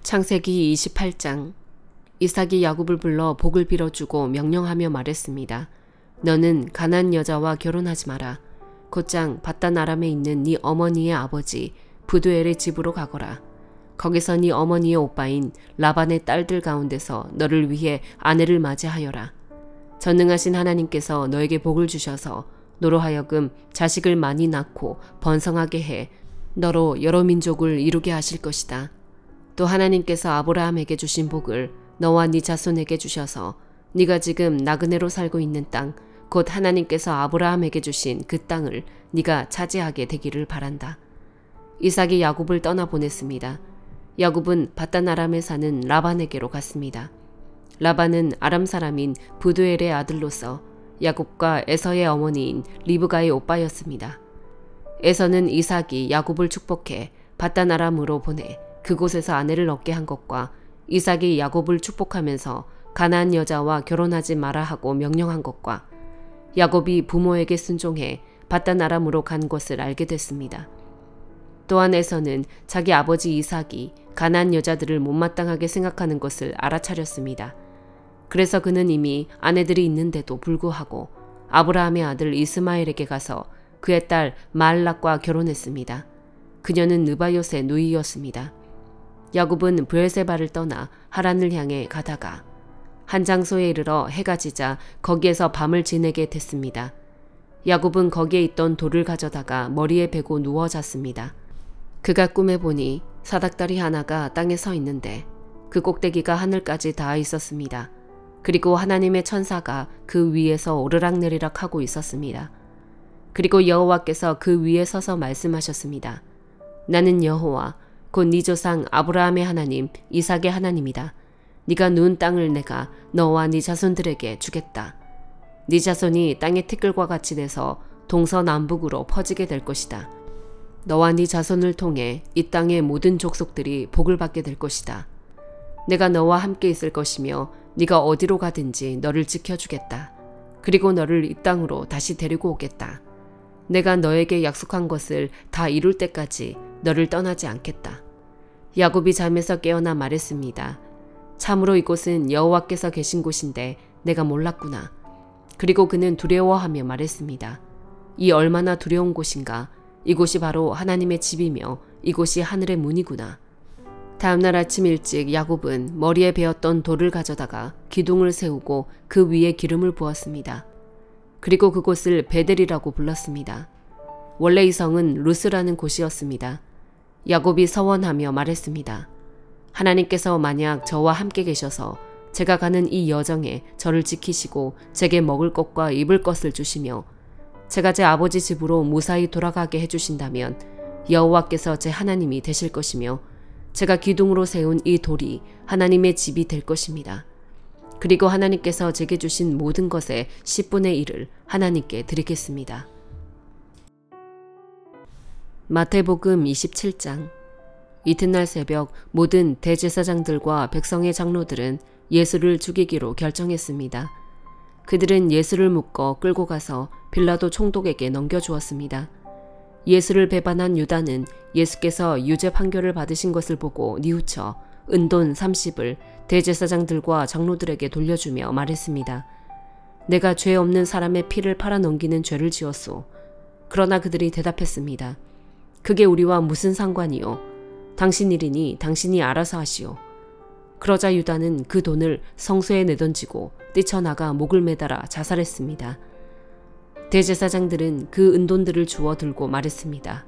창세기 28장. 이삭이 야곱을 불러 복을 빌어주고 명령하며 말했습니다. 너는 가나안 여자와 결혼하지 마라. 곧장 밧단 아람에 있는 네 어머니의 아버지 부두엘의 집으로 가거라. 거기서 네 어머니의 오빠인 라반의 딸들 가운데서 너를 위해 아내를 맞이하여라. 전능하신 하나님께서 너에게 복을 주셔서 너로 하여금 자식을 많이 낳고 번성하게 해 너로 여러 민족을 이루게 하실 것이다. 또 하나님께서 아브라함에게 주신 복을 너와 네 자손에게 주셔서 네가 지금 나그네로 살고 있는 땅, 곧 하나님께서 아브라함에게 주신 그 땅을 네가 차지하게 되기를 바란다. 이삭이 야곱을 떠나보냈습니다. 야곱은 밧단 아람에 사는 라반에게로 갔습니다. 라반은 아람 사람인 부두엘의 아들로서 야곱과 에서의 어머니인 리브가의 오빠였습니다. 에서는 이삭이 야곱을 축복해 밧단 아람으로 보내 그곳에서 아내를 얻게 한 것과 이삭이 야곱을 축복하면서 가나안 여자와 결혼하지 마라 하고 명령한 것과 야곱이 부모에게 순종해 밧단 아람으로 간 것을 알게 됐습니다. 또한 에서는 자기 아버지 이삭이 가나안 여자들을 못마땅하게 생각하는 것을 알아차렸습니다. 그래서 그는 이미 아내들이 있는데도 불구하고 아브라함의 아들 이스마엘에게 가서 그의 딸 마알락과 결혼했습니다. 그녀는 느바요스의 누이였습니다. 야곱은 브엘세바를 떠나 하란을 향해 가다가 한 장소에 이르러 해가 지자 거기에서 밤을 지내게 됐습니다. 야곱은 거기에 있던 돌을 가져다가 머리에 베고 누워 잤습니다. 그가 꿈에 보니 사닥다리 하나가 땅에 서 있는데 그 꼭대기가 하늘까지 닿아 있었습니다. 그리고 하나님의 천사가 그 위에서 오르락내리락 하고 있었습니다. 그리고 여호와께서 그 위에 서서 말씀하셨습니다. 나는 여호와 곧 네 조상 아브라함의 하나님 이삭의 하나님이다. 네가 누운 땅을 내가 너와 네 자손들에게 주겠다. 네 자손이 땅의 티끌과 같이 돼서 동서남북으로 퍼지게 될 것이다. 너와 네 자손을 통해 이 땅의 모든 족속들이 복을 받게 될 것이다. 내가 너와 함께 있을 것이며 네가 어디로 가든지 너를 지켜주겠다. 그리고 너를 이 땅으로 다시 데리고 오겠다. 내가 너에게 약속한 것을 다 이룰 때까지 너를 떠나지 않겠다. 야곱이 잠에서 깨어나 말했습니다. 참으로 이곳은 여호와께서 계신 곳인데 내가 몰랐구나. 그리고 그는 두려워하며 말했습니다. 이 얼마나 두려운 곳인가. 이곳이 바로 하나님의 집이며 이곳이 하늘의 문이구나. 다음날 아침 일찍 야곱은 머리에 베었던 돌을 가져다가 기둥을 세우고 그 위에 기름을 부었습니다. 그리고 그곳을 베델이라고 불렀습니다. 원래 이 성은 루스라는 곳이었습니다. 야곱이 서원하며 말했습니다. 하나님께서 만약 저와 함께 계셔서 제가 가는 이 여정에 저를 지키시고 제게 먹을 것과 입을 것을 주시며 제가 제 아버지 집으로 무사히 돌아가게 해주신다면 여호와께서 제 하나님이 되실 것이며 제가 기둥으로 세운 이 돌이 하나님의 집이 될 것입니다. 그리고 하나님께서 제게 주신 모든 것의 10분의 1을 하나님께 드리겠습니다. 마태복음 27장. 이튿날 새벽 모든 대제사장들과 백성의 장로들은 예수를 죽이기로 결정했습니다. 그들은 예수를 묶어 끌고 가서 빌라도 총독에게 넘겨주었습니다. 예수를 배반한 유다는 예수께서 유죄 판결을 받으신 것을 보고 뉘우쳐 은돈 30을 대제사장들과 장로들에게 돌려주며 말했습니다. 내가 죄 없는 사람의 피를 팔아넘기는 죄를 지었소. 그러나 그들이 대답했습니다. 그게 우리와 무슨 상관이요? 당신 일이니 당신이 알아서 하시오. 그러자 유다는 그 돈을 성소에 내던지고 뛰쳐나가 목을 매달아 자살했습니다. 대제사장들은 그 은돈들을 주워 들고 말했습니다.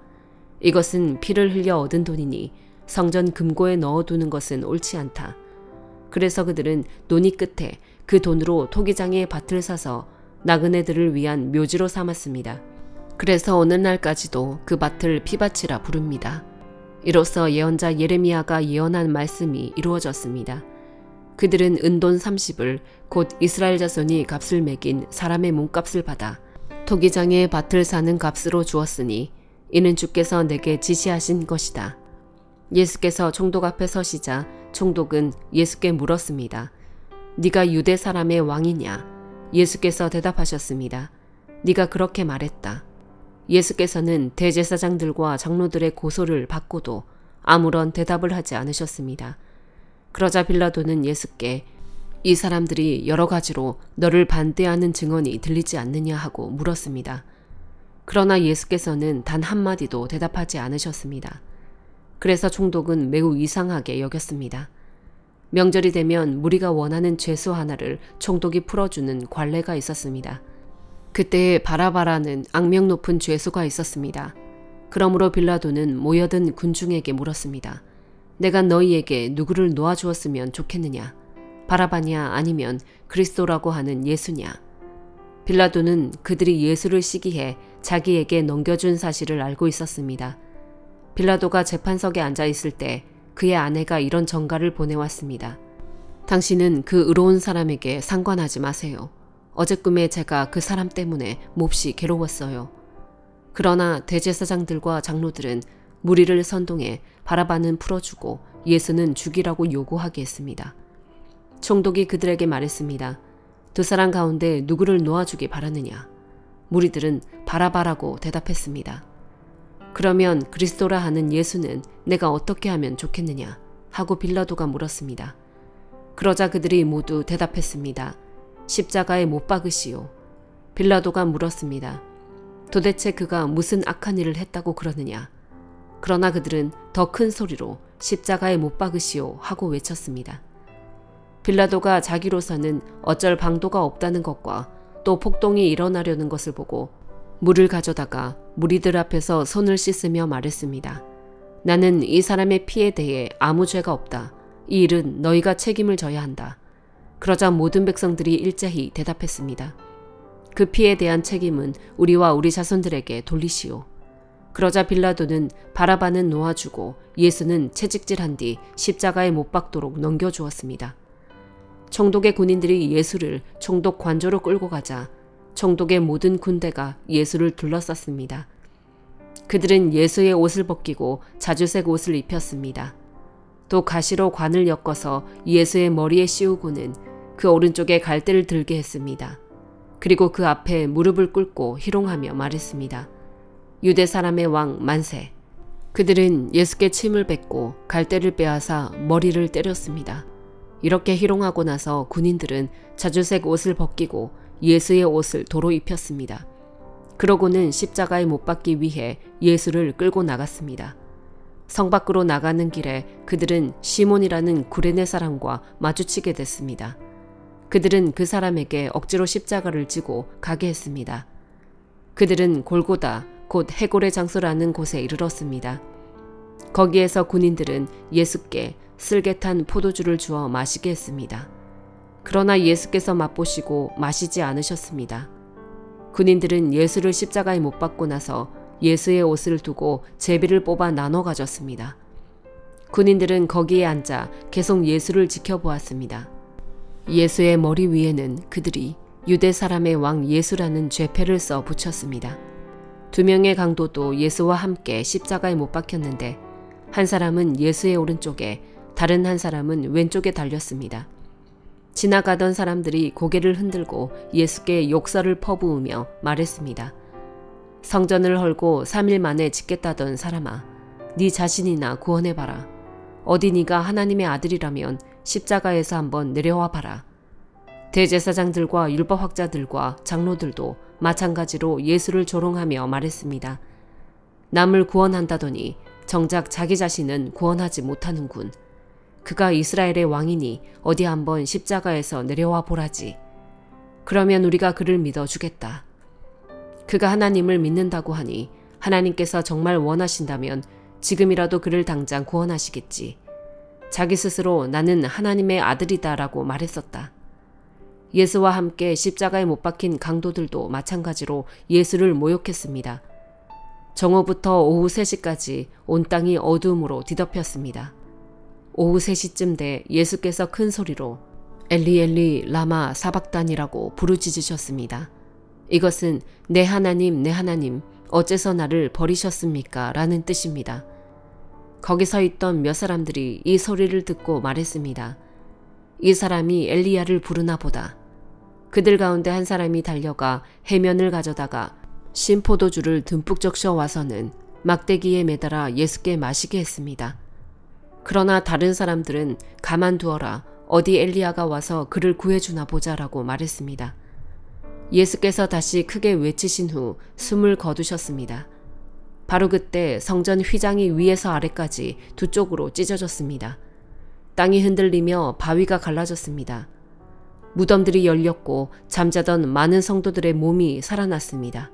이것은 피를 흘려 얻은 돈이니 성전 금고에 넣어두는 것은 옳지 않다. 그래서 그들은 논의 끝에 그 돈으로 토기장의 밭을 사서 나그네들을 위한 묘지로 삼았습니다. 그래서 오늘날까지도 그 밭을 피밭이라 부릅니다. 이로써 예언자 예레미야가 예언한 말씀이 이루어졌습니다. 그들은 은돈 30을 곧 이스라엘 자손이 값을 매긴 사람의 몸값을 받아 토기장의 밭을 사는 값으로 주었으니 이는 주께서 내게 지시하신 것이다. 예수께서 총독 앞에 서시자 총독은 예수께 물었습니다. 네가 유대 사람의 왕이냐? 예수께서 대답하셨습니다. 네가 그렇게 말했다. 예수께서는 대제사장들과 장로들의 고소를 받고도 아무런 대답을 하지 않으셨습니다. 그러자 빌라도는 예수께 이 사람들이 여러 가지로 너를 반대하는 증언이 들리지 않느냐 하고 물었습니다. 그러나 예수께서는 단 한마디도 대답하지 않으셨습니다. 그래서 총독은 매우 이상하게 여겼습니다. 명절이 되면 무리가 원하는 죄수 하나를 총독이 풀어주는 관례가 있었습니다. 그때에 바라바라는 악명 높은 죄수가 있었습니다. 그러므로 빌라도는 모여든 군중에게 물었습니다. 내가 너희에게 누구를 놓아주었으면 좋겠느냐? 바라바냐 아니면 그리스도라고 하는 예수냐? 빌라도는 그들이 예수를 시기해 자기에게 넘겨준 사실을 알고 있었습니다. 빌라도가 재판석에 앉아 있을 때 그의 아내가 이런 전가를 보내왔습니다. 당신은 그 의로운 사람에게 상관하지 마세요. 어제 꿈에 제가 그 사람 때문에 몹시 괴로웠어요. 그러나 대제사장들과 장로들은 무리를 선동해 바라바는 풀어주고 예수는 죽이라고 요구하게 했습니다. 총독이 그들에게 말했습니다. 두 사람 가운데 누구를 놓아주기 바라느냐? 무리들은 바라바라고 대답했습니다. 그러면 그리스도라 하는 예수는 내가 어떻게 하면 좋겠느냐? 하고 빌라도가 물었습니다. 그러자 그들이 모두 대답했습니다. 십자가에 못 박으시오. 빌라도가 물었습니다. 도대체 그가 무슨 악한 일을 했다고 그러느냐? 그러나 그들은 더 큰 소리로 십자가에 못 박으시오 하고 외쳤습니다. 빌라도가 자기로서는 어쩔 방도가 없다는 것과 또 폭동이 일어나려는 것을 보고 물을 가져다가 무리들 앞에서 손을 씻으며 말했습니다. 나는 이 사람의 피에 대해 아무 죄가 없다. 이 일은 너희가 책임을 져야 한다. 그러자 모든 백성들이 일제히 대답했습니다. 그 피에 대한 책임은 우리와 우리 자손들에게 돌리시오. 그러자 빌라도는 바라바는 놓아주고 예수는 채찍질한 뒤 십자가에 못 박도록 넘겨주었습니다. 총독의 군인들이 예수를 총독 관저로 끌고 가자 총독의 모든 군대가 예수를 둘러쌌습니다. 그들은 예수의 옷을 벗기고 자주색 옷을 입혔습니다. 또 가시로 관을 엮어서 예수의 머리에 씌우고는 그 오른쪽에 갈대를 들게 했습니다. 그리고 그 앞에 무릎을 꿇고 희롱하며 말했습니다. 유대 사람의 왕 만세. 그들은 예수께 침을 뱉고 갈대를 빼앗아 머리를 때렸습니다. 이렇게 희롱하고 나서 군인들은 자주색 옷을 벗기고 예수의 옷을 도로 입혔습니다. 그러고는 십자가에 못 박기 위해 예수를 끌고 나갔습니다. 성 밖으로 나가는 길에 그들은 시몬이라는 구레네 사람과 마주치게 됐습니다. 그들은 그 사람에게 억지로 십자가를 지고 가게 했습니다. 그들은 골고다 곧 해골의 장소라는 곳에 이르렀습니다. 거기에서 군인들은 예수께 쓸개탄 포도주를 주어 마시게 했습니다. 그러나 예수께서 맛보시고 마시지 않으셨습니다. 군인들은 예수를 십자가에 못 박고 나서 예수의 옷을 두고 제비를 뽑아 나눠 가졌습니다. 군인들은 거기에 앉아 계속 예수를 지켜보았습니다. 예수의 머리 위에는 그들이 유대 사람의 왕 예수라는 죄패를 써 붙였습니다. 두 명의 강도도 예수와 함께 십자가에 못 박혔는데 한 사람은 예수의 오른쪽에 다른 한 사람은 왼쪽에 달렸습니다. 지나가던 사람들이 고개를 흔들고 예수께 욕설을 퍼부으며 말했습니다. 성전을 헐고 3일 만에 짓겠다던 사람아, 네 자신이나 구원해봐라. 어디 네가 하나님의 아들이라면 십자가에서 한번 내려와 봐라. 대제사장들과 율법학자들과 장로들도 마찬가지로 예수를 조롱하며 말했습니다. 남을 구원한다더니 정작 자기 자신은 구원하지 못하는군. 그가 이스라엘의 왕이니 어디 한번 십자가에서 내려와 보라지. 그러면 우리가 그를 믿어주겠다. 그가 하나님을 믿는다고 하니 하나님께서 정말 원하신다면 지금이라도 그를 당장 구원하시겠지. 자기 스스로 나는 하나님의 아들이다라고 말했었다. 예수와 함께 십자가에 못 박힌 강도들도 마찬가지로 예수를 모욕했습니다. 정오부터 오후 3시까지 온 땅이 어두움으로 뒤덮였습니다. 오후 3시쯤 돼 예수께서 큰 소리로 엘리 엘리 라마 사박단이라고 부르짖으셨습니다. 이것은 내 하나님 어째서 나를 버리셨습니까? 라는 뜻입니다. 거기 서 있던 몇 사람들이 이 소리를 듣고 말했습니다. 이 사람이 엘리야를 부르나 보다. 그들 가운데 한 사람이 달려가 해면을 가져다가 신포도주를 듬뿍 적셔 와서는 막대기에 매달아 예수께 마시게 했습니다. 그러나 다른 사람들은 가만두어라. 어디 엘리야가 와서 그를 구해주나 보자라고 말했습니다. 예수께서 다시 크게 외치신 후 숨을 거두셨습니다. 바로 그때 성전 휘장이 위에서 아래까지 두 쪽으로 찢어졌습니다. 땅이 흔들리며 바위가 갈라졌습니다. 무덤들이 열렸고 잠자던 많은 성도들의 몸이 살아났습니다.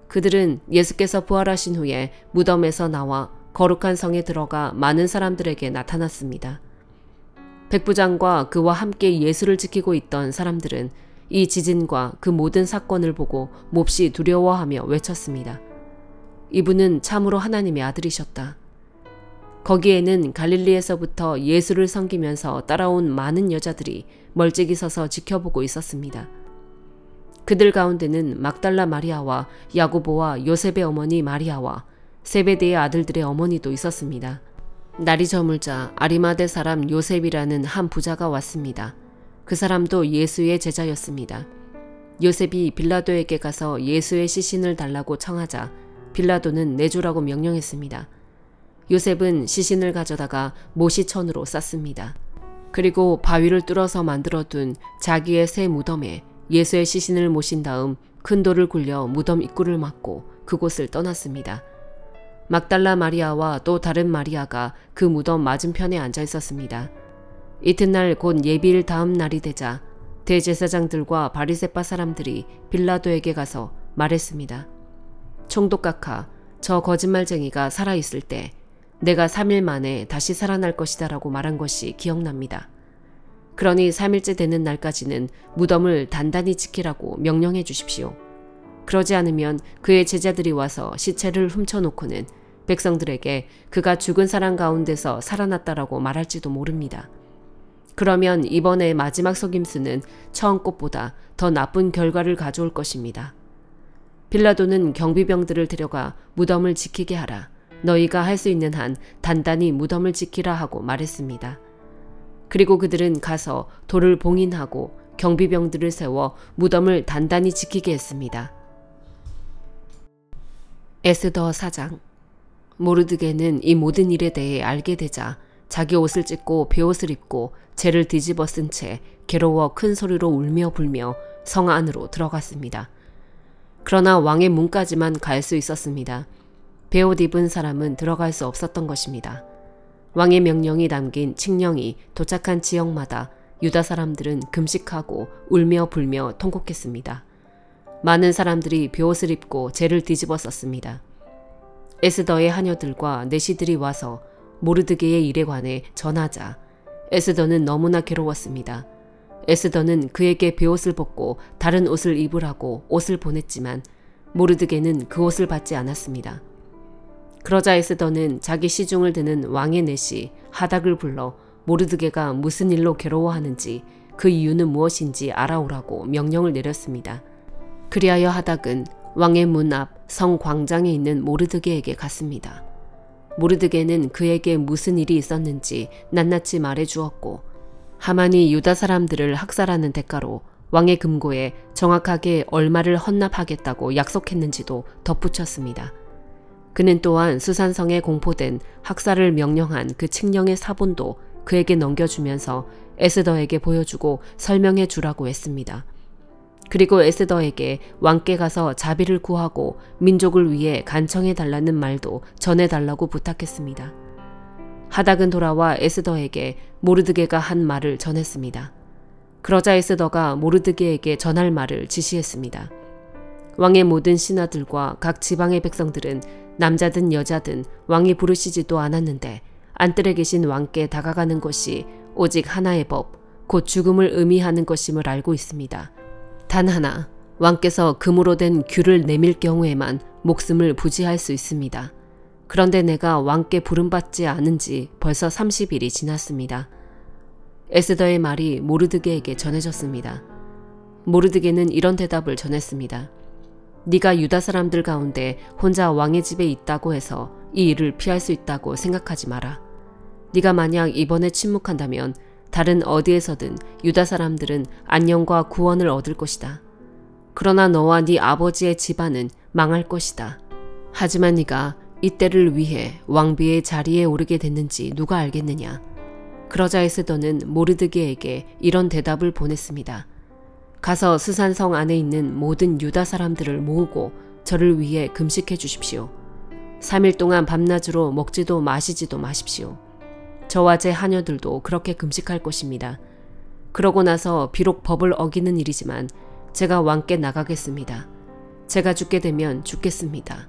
그들은 예수께서 부활하신 후에 무덤에서 나와 거룩한 성에 들어가 많은 사람들에게 나타났습니다. 백부장과 그와 함께 예수를 지키고 있던 사람들은 이 지진과 그 모든 사건을 보고 몹시 두려워하며 외쳤습니다. 이분은 참으로 하나님의 아들이셨다. 거기에는 갈릴리에서부터 예수를 섬기면서 따라온 많은 여자들이 멀찍이 서서 지켜보고 있었습니다. 그들 가운데는 막달라 마리아와 야고보와 요셉의 어머니 마리아와 세베대의 아들들의 어머니도 있었습니다. 날이 저물자 아리마대 사람 요셉이라는 한 부자가 왔습니다. 그 사람도 예수의 제자였습니다. 요셉이 빌라도에게 가서 예수의 시신을 달라고 청하자 빌라도는 내주라고 명령했습니다. 요셉은 시신을 가져다가 모시천으로 쌌습니다. 그리고 바위를 뚫어서 만들어둔 자기의 새 무덤에 예수의 시신을 모신 다음 큰 돌을 굴려 무덤 입구를 막고 그곳을 떠났습니다. 막달라 마리아와 또 다른 마리아가 그 무덤 맞은편에 앉아 있었습니다. 이튿날 곧 예비일 다음 날이 되자 대제사장들과 바리새파 사람들이 빌라도에게 가서 말했습니다. 총독각하, 저 거짓말쟁이가 살아있을 때 내가 3일 만에 다시 살아날 것이다 라고 말한 것이 기억납니다. 그러니 3일째 되는 날까지는 무덤을 단단히 지키라고 명령해 주십시오. 그러지 않으면 그의 제자들이 와서 시체를 훔쳐놓고는 백성들에게 그가 죽은 사람 가운데서 살아났다라고 말할지도 모릅니다. 그러면 이번에 마지막 속임수는 처음 것보다 더 나쁜 결과를 가져올 것입니다. 빌라도는 경비병들을 데려가 무덤을 지키게 하라. 너희가 할 수 있는 한 단단히 무덤을 지키라 하고 말했습니다. 그리고 그들은 가서 돌을 봉인하고 경비병들을 세워 무덤을 단단히 지키게 했습니다. 에스더 4장. 모르드게는 이 모든 일에 대해 알게 되자 자기 옷을 찢고 베옷을 입고 재를 뒤집어 쓴 채 괴로워 큰 소리로 울며 불며 성 안으로 들어갔습니다. 그러나 왕의 문까지만 갈 수 있었습니다. 베옷 입은 사람은 들어갈 수 없었던 것입니다. 왕의 명령이 담긴 칙령이 도착한 지역마다 유다 사람들은 금식하고 울며 불며 통곡했습니다. 많은 사람들이 베옷을 입고 재를 뒤집어 썼습니다. 에스더의 하녀들과 내시들이 와서 모르드게의 일에 관해 전하자 에스더는 너무나 괴로웠습니다. 에스더는 그에게 베옷을 벗고 다른 옷을 입으라고 옷을 보냈지만 모르드게는 그 옷을 받지 않았습니다. 그러자 에스더는 자기 시중을 드는 왕의 내시 하닥을 불러 모르드게가 무슨 일로 괴로워하는지 그 이유는 무엇인지 알아오라고 명령을 내렸습니다. 그리하여 하닥은 왕의 문 앞 성 광장에 있는 모르드게에게 갔습니다. 모르드게는 그에게 무슨 일이 있었는지 낱낱이 말해주었고 하만이 유다 사람들을 학살하는 대가로 왕의 금고에 정확하게 얼마를 헌납하겠다고 약속했는지도 덧붙였습니다. 그는 또한 수산성에 공포된 학살을 명령한 그 칙령의 사본도 그에게 넘겨주면서 에스더에게 보여주고 설명해 주라고 했습니다. 그리고 에스더에게 왕께 가서 자비를 구하고 민족을 위해 간청해 달라는 말도 전해달라고 부탁했습니다. 하닥은 돌아와 에스더에게 모르드게가 한 말을 전했습니다. 그러자 에스더가 모르드게에게 전할 말을 지시했습니다. 왕의 모든 신하들과 각 지방의 백성들은 남자든 여자든 왕이 부르시지도 않았는데 안뜰에 계신 왕께 다가가는 것이 오직 하나의 법, 곧 죽음을 의미하는 것임을 알고 있습니다. 단 하나, 왕께서 금으로 된 규를 내밀 경우에만 목숨을 부지할 수 있습니다. 그런데 내가 왕께 부름받지 않은 지 벌써 30일이 지났습니다. 에스더의 말이 모르드게에게 전해졌습니다. 모르드게는 이런 대답을 전했습니다. 네가 유다 사람들 가운데 혼자 왕의 집에 있다고 해서 이 일을 피할 수 있다고 생각하지 마라. 네가 만약 이번에 침묵한다면 다른 어디에서든 유다 사람들은 안녕과 구원을 얻을 것이다. 그러나 너와 네 아버지의 집안은 망할 것이다. 하지만 네가 이때를 위해 왕비의 자리에 오르게 됐는지 누가 알겠느냐. 그러자 에스더는 모르드게에게 이런 대답을 보냈습니다. 가서 스산성 안에 있는 모든 유다 사람들을 모으고 저를 위해 금식해 주십시오. 3일 동안 밤낮으로 먹지도 마시지도 마십시오. 저와 제 하녀들도 그렇게 금식할 것입니다. 그러고 나서 비록 법을 어기는 일이지만 제가 왕께 나가겠습니다. 제가 죽게 되면 죽겠습니다.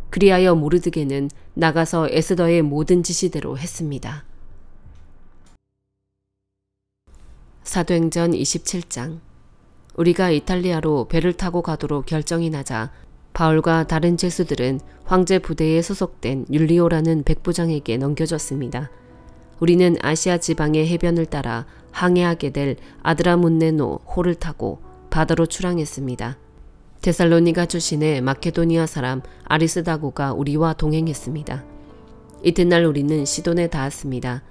그리하여 모르드게는 나가서 에스더의 모든 지시대로 했습니다. 사도행전 27장. 우리가 이탈리아로 배를 타고 가도록 결정이 나자 바울과 다른 죄수들은 황제 부대에 소속된 율리오라는 백부장에게 넘겨졌습니다. 우리는 아시아 지방의 해변을 따라 항해하게 될 아드라문네노 호를 타고 바다로 출항했습니다. 데살로니가 출신의 마케도니아 사람 아리스다고가 우리와 동행했습니다. 이튿날 우리는 시돈에 닿았습니다.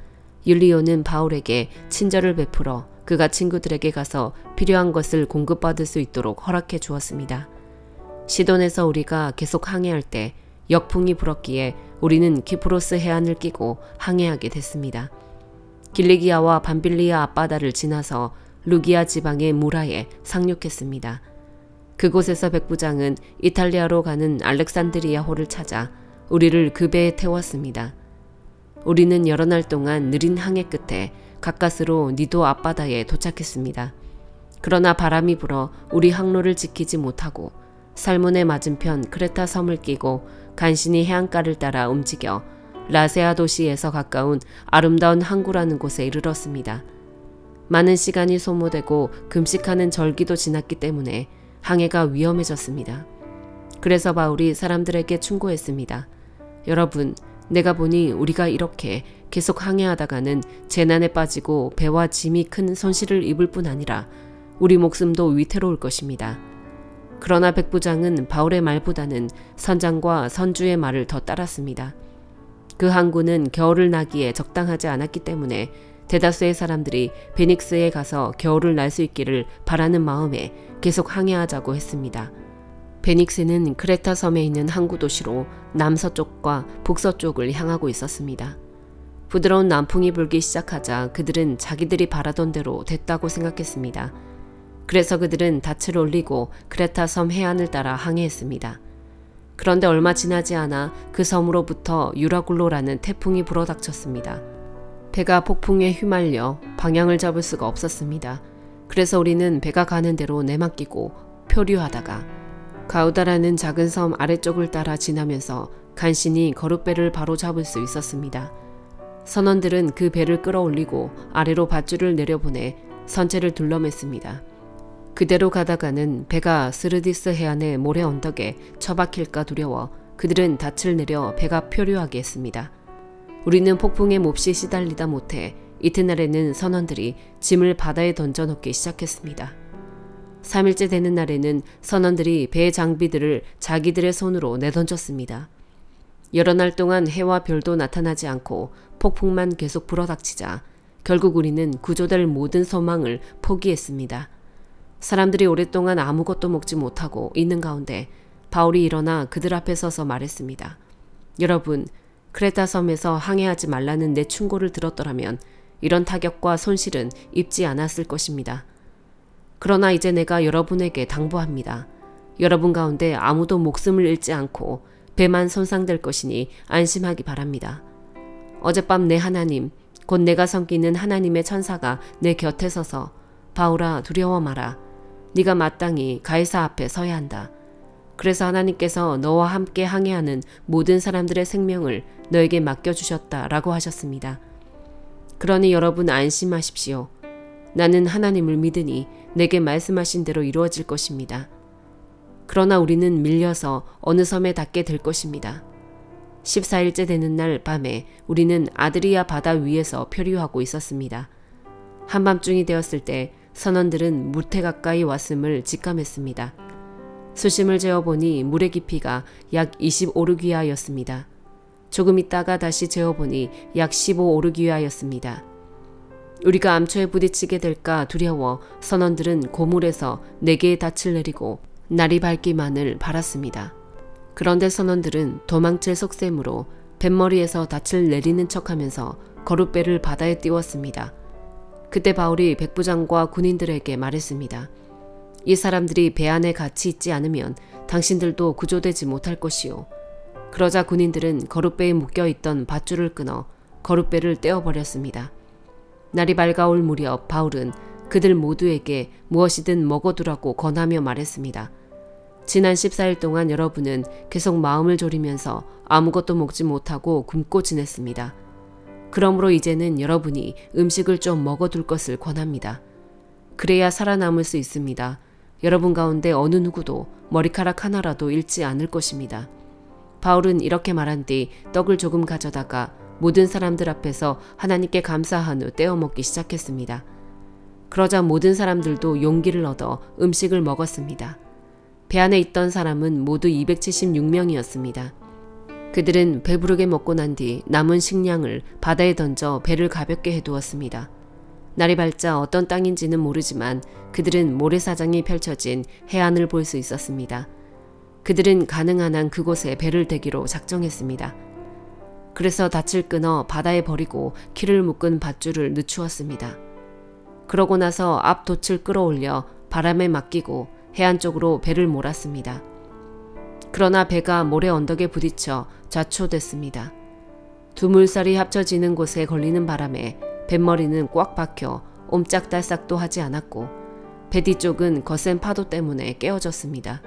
율리오는 바울에게 친절을 베풀어 그가 친구들에게 가서 필요한 것을 공급받을 수 있도록 허락해 주었습니다. 시돈에서 우리가 계속 항해할 때 역풍이 불었기에 우리는 키프로스 해안을 끼고 항해하게 됐습니다. 길리기아와 밤빌리아 앞바다를 지나서 루기아 지방의 무라에 상륙했습니다. 그곳에서 백부장은 이탈리아로 가는 알렉산드리아호를 찾아 우리를 그 배에 태웠습니다. 우리는 여러 날 동안 느린 항해 끝에 가까스로 니도 앞바다에 도착했습니다. 그러나 바람이 불어 우리 항로를 지키지 못하고 살몬의 맞은편 크레타 섬을 끼고 간신히 해안가를 따라 움직여 라세아 도시에서 가까운 아름다운 항구라는 곳에 이르렀습니다. 많은 시간이 소모되고 금식하는 절기도 지났기 때문에 항해가 위험해졌습니다. 그래서 바울이 사람들에게 충고했습니다. 여러분, 내가 보니 우리가 이렇게 계속 항해하다가는 재난에 빠지고 배와 짐이 큰 손실을 입을 뿐 아니라 우리 목숨도 위태로울 것입니다. 그러나 백부장은 바울의 말보다는 선장과 선주의 말을 더 따랐습니다. 그 항구는 겨울을 나기에 적당하지 않았기 때문에 대다수의 사람들이 베닉스에 가서 겨울을 날 수 있기를 바라는 마음에 계속 항해하자고 했습니다. 베닉스는 크레타 섬에 있는 항구 도시로 남서쪽과 북서쪽을 향하고 있었습니다. 부드러운 남풍이 불기 시작하자 그들은 자기들이 바라던 대로 됐다고 생각했습니다. 그래서 그들은 닻을 올리고 크레타 섬 해안을 따라 항해했습니다. 그런데 얼마 지나지 않아 그 섬으로부터 유라굴로라는 태풍이 불어닥쳤습니다. 배가 폭풍에 휘말려 방향을 잡을 수가 없었습니다. 그래서 우리는 배가 가는 대로 내맡기고 표류하다가 가우다라는 작은 섬 아래쪽을 따라 지나면서 간신히 거룻배를 바로 잡을 수 있었습니다. 선원들은 그 배를 끌어올리고 아래로 밧줄을 내려보내 선체를 둘러맸습니다. 그대로 가다가는 배가 스르디스 해안의 모래 언덕에 처박힐까 두려워 그들은 닻을 내려 배가 표류하게 했습니다. 우리는 폭풍에 몹시 시달리다 못해 이튿날에는 선원들이 짐을 바다에 던져놓기 시작했습니다. 3일째 되는 날에는 선원들이 배의 장비들을 자기들의 손으로 내던졌습니다. 여러 날 동안 해와 별도 나타나지 않고 폭풍만 계속 불어닥치자 결국 우리는 구조될 모든 소망을 포기했습니다. 사람들이 오랫동안 아무것도 먹지 못하고 있는 가운데 바울이 일어나 그들 앞에 서서 말했습니다. 여러분, 크레타 섬에서 항해하지 말라는 내 충고를 들었더라면 이런 타격과 손실은 입지 않았을 것입니다. 그러나 이제 내가 여러분에게 당부합니다. 여러분 가운데 아무도 목숨을 잃지 않고 배만 손상될 것이니 안심하기 바랍니다. 어젯밤 내 하나님, 곧 내가 섬기는 하나님의 천사가 내 곁에 서서 바울아 두려워 마라. 네가 마땅히 가이사 앞에 서야 한다. 그래서 하나님께서 너와 함께 항해하는 모든 사람들의 생명을 너에게 맡겨주셨다 라고 하셨습니다. 그러니 여러분 안심하십시오. 나는 하나님을 믿으니 내게 말씀하신 대로 이루어질 것입니다. 그러나 우리는 밀려서 어느 섬에 닿게 될 것입니다. 14일째 되는 날 밤에 우리는 아드리아 바다 위에서 표류하고 있었습니다. 한밤중이 되었을 때 선원들은 무태 가까이 왔음을 직감했습니다. 수심을 재어보니 물의 깊이가 약 25오르기아였습니다. 조금 있다가 다시 재어보니 약 15오르기아였습니다. 우리가 암초에 부딪히게 될까 두려워 선원들은 고물에서 4개의 닻을 내리고 날이 밝기만을 바랐습니다. 그런데 선원들은 도망칠 속셈으로 뱃머리에서 닻을 내리는 척하면서 거룻배를 바다에 띄웠습니다. 그때 바울이 백부장과 군인들에게 말했습니다. 이 사람들이 배 안에 같이 있지 않으면 당신들도 구조되지 못할 것이요. 그러자 군인들은 거룻배에 묶여있던 밧줄을 끊어 거룻배를 떼어버렸습니다. 날이 밝아올 무렵 바울은 그들 모두에게 무엇이든 먹어두라고 권하며 말했습니다. 지난 14일 동안 여러분은 계속 마음을 졸이면서 아무것도 먹지 못하고 굶고 지냈습니다. 그러므로 이제는 여러분이 음식을 좀 먹어둘 것을 권합니다. 그래야 살아남을 수 있습니다. 여러분 가운데 어느 누구도 머리카락 하나라도 잃지 않을 것입니다. 바울은 이렇게 말한 뒤 떡을 조금 가져다가 모든 사람들 앞에서 하나님께 감사한 후 떼어 먹기 시작했습니다. 그러자 모든 사람들도 용기를 얻어 음식을 먹었습니다. 배 안에 있던 사람은 모두 276명이었습니다. 그들은 배부르게 먹고 난 뒤 남은 식량을 바다에 던져 배를 가볍게 해두었습니다. 날이 밝자 어떤 땅인지는 모르지만 그들은 모래사장이 펼쳐진 해안을 볼 수 있었습니다. 그들은 가능한 한 그곳에 배를 대기로 작정했습니다. 그래서 닻을 끊어 바다에 버리고 키를 묶은 밧줄을 늦추었습니다. 그러고 나서 앞 돛을 끌어올려 바람에 맡기고 해안 쪽으로 배를 몰았습니다. 그러나 배가 모래 언덕에 부딪혀 좌초됐습니다. 두 물살이 합쳐지는 곳에 걸리는 바람에 뱃머리는 꽉 박혀 옴짝달싹도 하지 않았고 배 뒤쪽은 거센 파도 때문에 깨어졌습니다.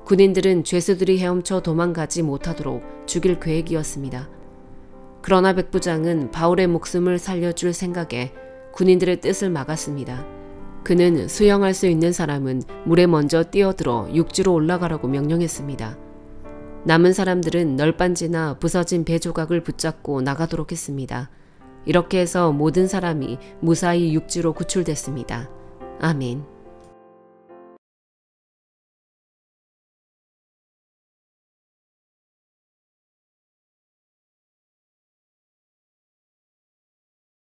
군인들은 죄수들이 헤엄쳐 도망가지 못하도록 죽일 계획이었습니다. 그러나 백부장은 바울의 목숨을 살려줄 생각에 군인들의 뜻을 막았습니다. 그는 수영할 수 있는 사람은 물에 먼저 뛰어들어 육지로 올라가라고 명령했습니다. 남은 사람들은 널빤지나 부서진 배 조각을 붙잡고 나가도록 했습니다. 이렇게 해서 모든 사람이 무사히 육지로 구출됐습니다. 아멘.